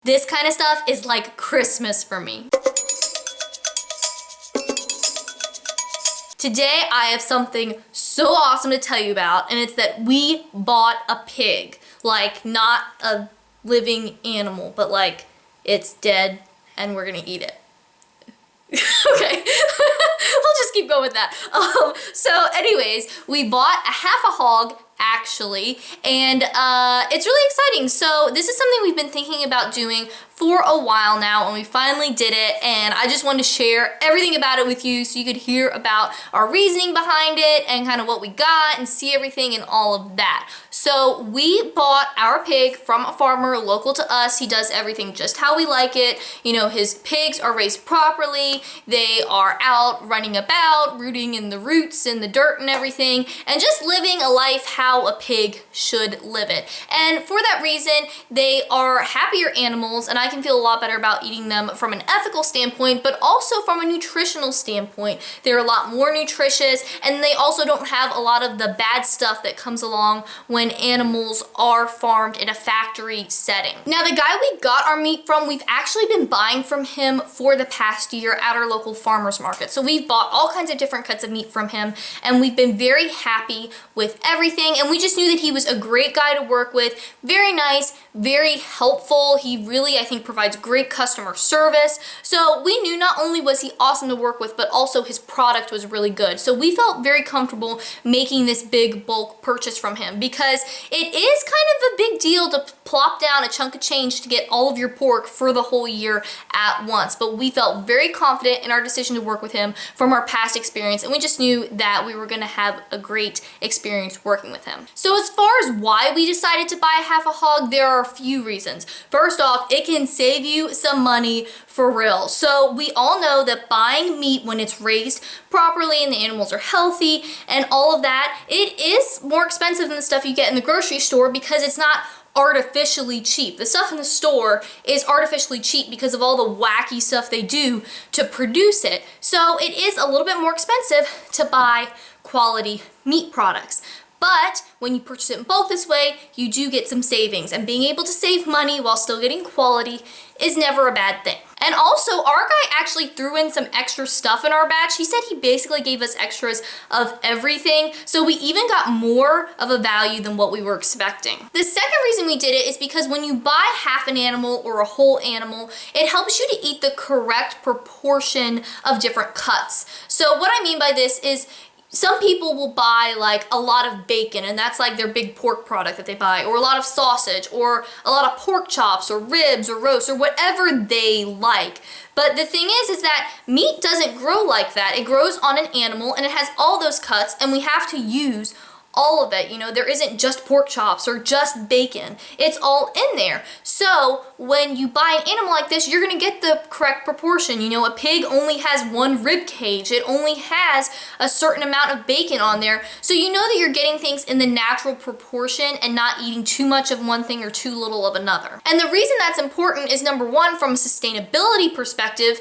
This kind of stuff is like Christmas for me. Today I have something so awesome to tell you about, and it's that we bought a pig. Like, not a living animal, but like it's dead and we're gonna eat it. Okay, we'll just keep going with that. So anyways, we bought a half a hog actually, and it's really exciting. So this is something we've been thinking about doing for a while now, and we finally did it, and I just wanted to share everything about it with you so you could hear about our reasoning behind it and kind of what we got and see everything and all of that. So we bought our pig from a farmer local to us. He does everything just how we like it. You know, his pigs are raised properly. They are out running about, rooting in the roots and the dirt and everything, and just living a life how a pig should live it. And for that reason, they are happier animals, and I can feel a lot better about eating them from an ethical standpoint, but also from a nutritional standpoint. They're a lot more nutritious, and they also don't have a lot of the bad stuff that comes along when animals are farmed in a factory setting. Now, the guy we got our meat from, we've actually been buying from him for the past year at our local farmer's market. So we've bought all kinds of different cuts of meat from him, and we've been very happy with everything, and we just knew that he was a great guy to work with, very nice, very helpful. He really, I think, provides great customer service. So we knew not only was he awesome to work with, but also his product was really good. So we felt very comfortable making this big bulk purchase from him, because it is kind of a big deal to plop down a chunk of change to get all of your pork for the whole year at once. But we felt very confident in our decision to work with him from our past experience, and we just knew that we were going to have a great experience working with him. So as far as why we decided to buy half a hog, there are a few reasons. First off, it can save you some money for real. So we all know that buying meat when it's raised properly and the animals are healthy and all of that, it is more expensive than the stuff you get in the grocery store because it's not artificially cheap. The stuff in the store is artificially cheap because of all the wacky stuff they do to produce it. So it is a little bit more expensive to buy quality meat products. But when you purchase it in bulk this way, you do get some savings, and being able to save money while still getting quality is never a bad thing. And also, our guy actually threw in some extra stuff in our batch. He said he basically gave us extras of everything, so we even got more of a value than what we were expecting. The second reason we did it is because when you buy half an animal or a whole animal, it helps you to eat the correct proportion of different cuts. So what I mean by this is, some people will buy like a lot of bacon, and that's like their big pork product that they buy, or a lot of sausage, or a lot of pork chops, or ribs, or roast, or whatever they like. But the thing is that meat doesn't grow like that. It grows on an animal, and it has all those cuts, and we have to use all of it. You know, there isn't just pork chops or just bacon. It's all in there. So when you buy an animal like this, you're gonna get the correct proportion. You know, a pig only has one rib cage. It only has a certain amount of bacon on there. So you know that you're getting things in the natural proportion and not eating too much of one thing or too little of another. And the reason that's important is, number one, from a sustainability perspective,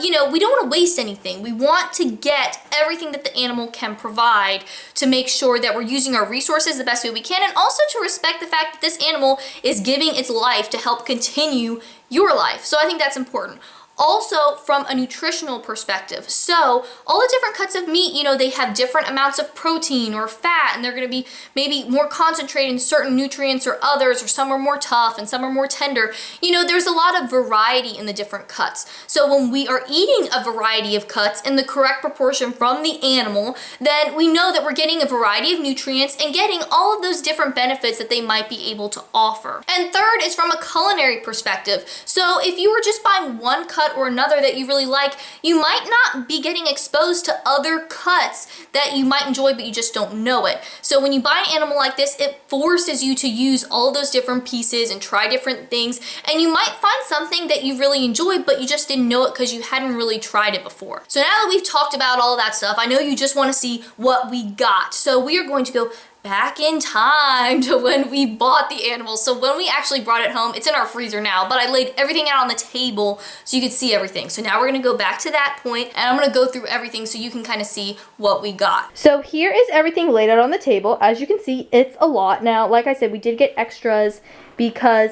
you know, we don't want to waste anything. We want to get everything that the animal can provide to make sure that we're using our resources the best way we can, and also to respect the fact that this animal is giving its life to help continue your life. So I think that's important. Also, from a nutritional perspective, so all the different cuts of meat, you know, they have different amounts of protein or fat, and they're going to be maybe more concentrated in certain nutrients or others, or some are more tough and some are more tender. You know, there's a lot of variety in the different cuts. So when we are eating a variety of cuts in the correct proportion from the animal, then we know that we're getting a variety of nutrients and getting all of those different benefits that they might be able to offer. And third is from a culinary perspective. So if you were just buying one cut or another that you really like, you might not be getting exposed to other cuts that you might enjoy, but you just don't know it. So when you buy an animal like this, it forces you to use all those different pieces and try different things, and you might find something that you really enjoy, but you just didn't know it because you hadn't really tried it before. So now that we've talked about all of that stuff, I know you just want to see what we got. So we are going to go back in time to when we bought the animal. So when we actually brought it home, it's in our freezer now, but I laid everything out on the table so you could see everything. So now we're gonna go back to that point, and I'm gonna go through everything so you can kind of see what we got. So here is everything laid out on the table. As you can see, it's a lot. Now, like I said, we did get extras because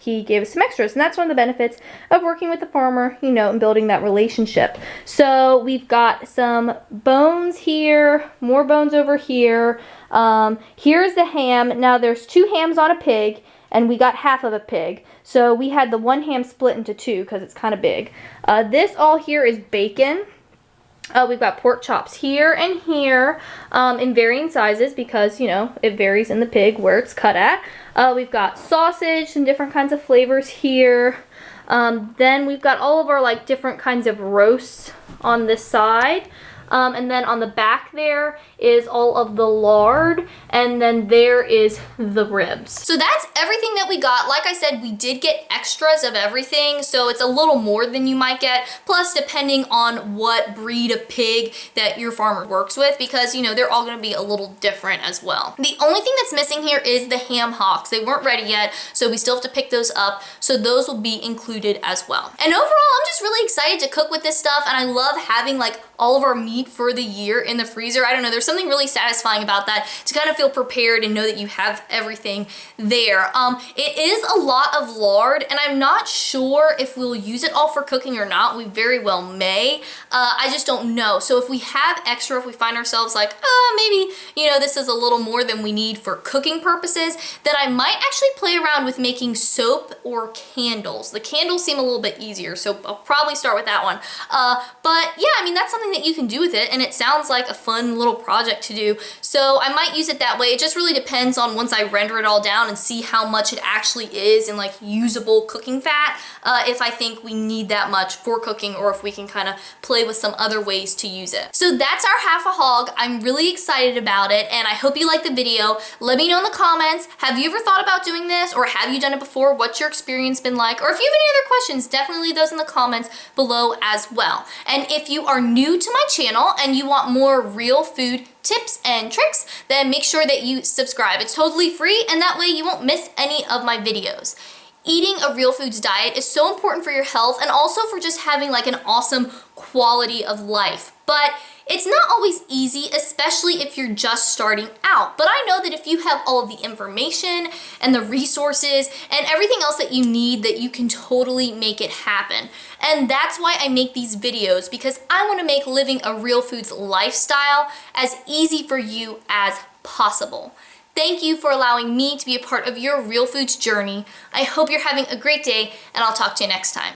he gave us some extras. And that's one of the benefits of working with the farmer, you know, and building that relationship. So we've got some bones here, more bones over here. Here's the ham. Now there's 2 hams on a pig, and we got half of a pig. So we had the 1 ham split into 2 because it's kind of big. This all here is bacon. We've got pork chops here and here in varying sizes because, you know, it varies in the pig where it's cut at. We've got sausage, some different kinds of flavors here. Then we've got all of our like different kinds of roasts on this side. And then on the back there is all of the lard, and then there is the ribs. So that's everything that we got. Like I said, we did get extras of everything, so it's a little more than you might get. Plus, depending on what breed of pig that your farmer works with, because, you know, they're all gonna be a little different as well. The only thing that's missing here is the ham hocks. They weren't ready yet, so we still have to pick those up, so those will be included as well. And overall, I'm just really excited to cook with this stuff, and I love having like all of our meat for the year in the freezer. I don't know, there's something really satisfying about that, to kind of feel prepared and know that you have everything there. It is a lot of lard, and I'm not sure if we'll use it all for cooking or not. We very well may. I just don't know. So if we have extra, if we find ourselves like, maybe, you know, this is a little more than we need for cooking purposes, then I might actually play around with making soap or candles. The candles seem a little bit easier, so I'll probably start with that one. But yeah, I mean, that's something that you can do with it, and it sounds like a fun little project to do. So I might use it that way. It just really depends on once I render it all down and see how much it actually is in like usable cooking fat, if I think we need that much for cooking, or if we can kind of play with some other ways to use it. So that's our half a hog. I'm really excited about it, and I hope you liked the video. Let me know in the comments, have you ever thought about doing this, or have you done it before? What's your experience been like? Or if you have any other questions, definitely leave those in the comments below as well. And if you are new to my channel and you want more real food tips and tricks, then make sure that you subscribe. It's totally free, and that way you won't miss any of my videos. Eating a real foods diet is so important for your health, and also for just having like an awesome quality of life. But it's not always easy, especially if you're just starting out. But I know that if you have all of the information and the resources and everything else that you need, that you can totally make it happen. And that's why I make these videos, because I want to make living a real foods lifestyle as easy for you as possible. Thank you for allowing me to be a part of your real foods journey. I hope you're having a great day, and I'll talk to you next time.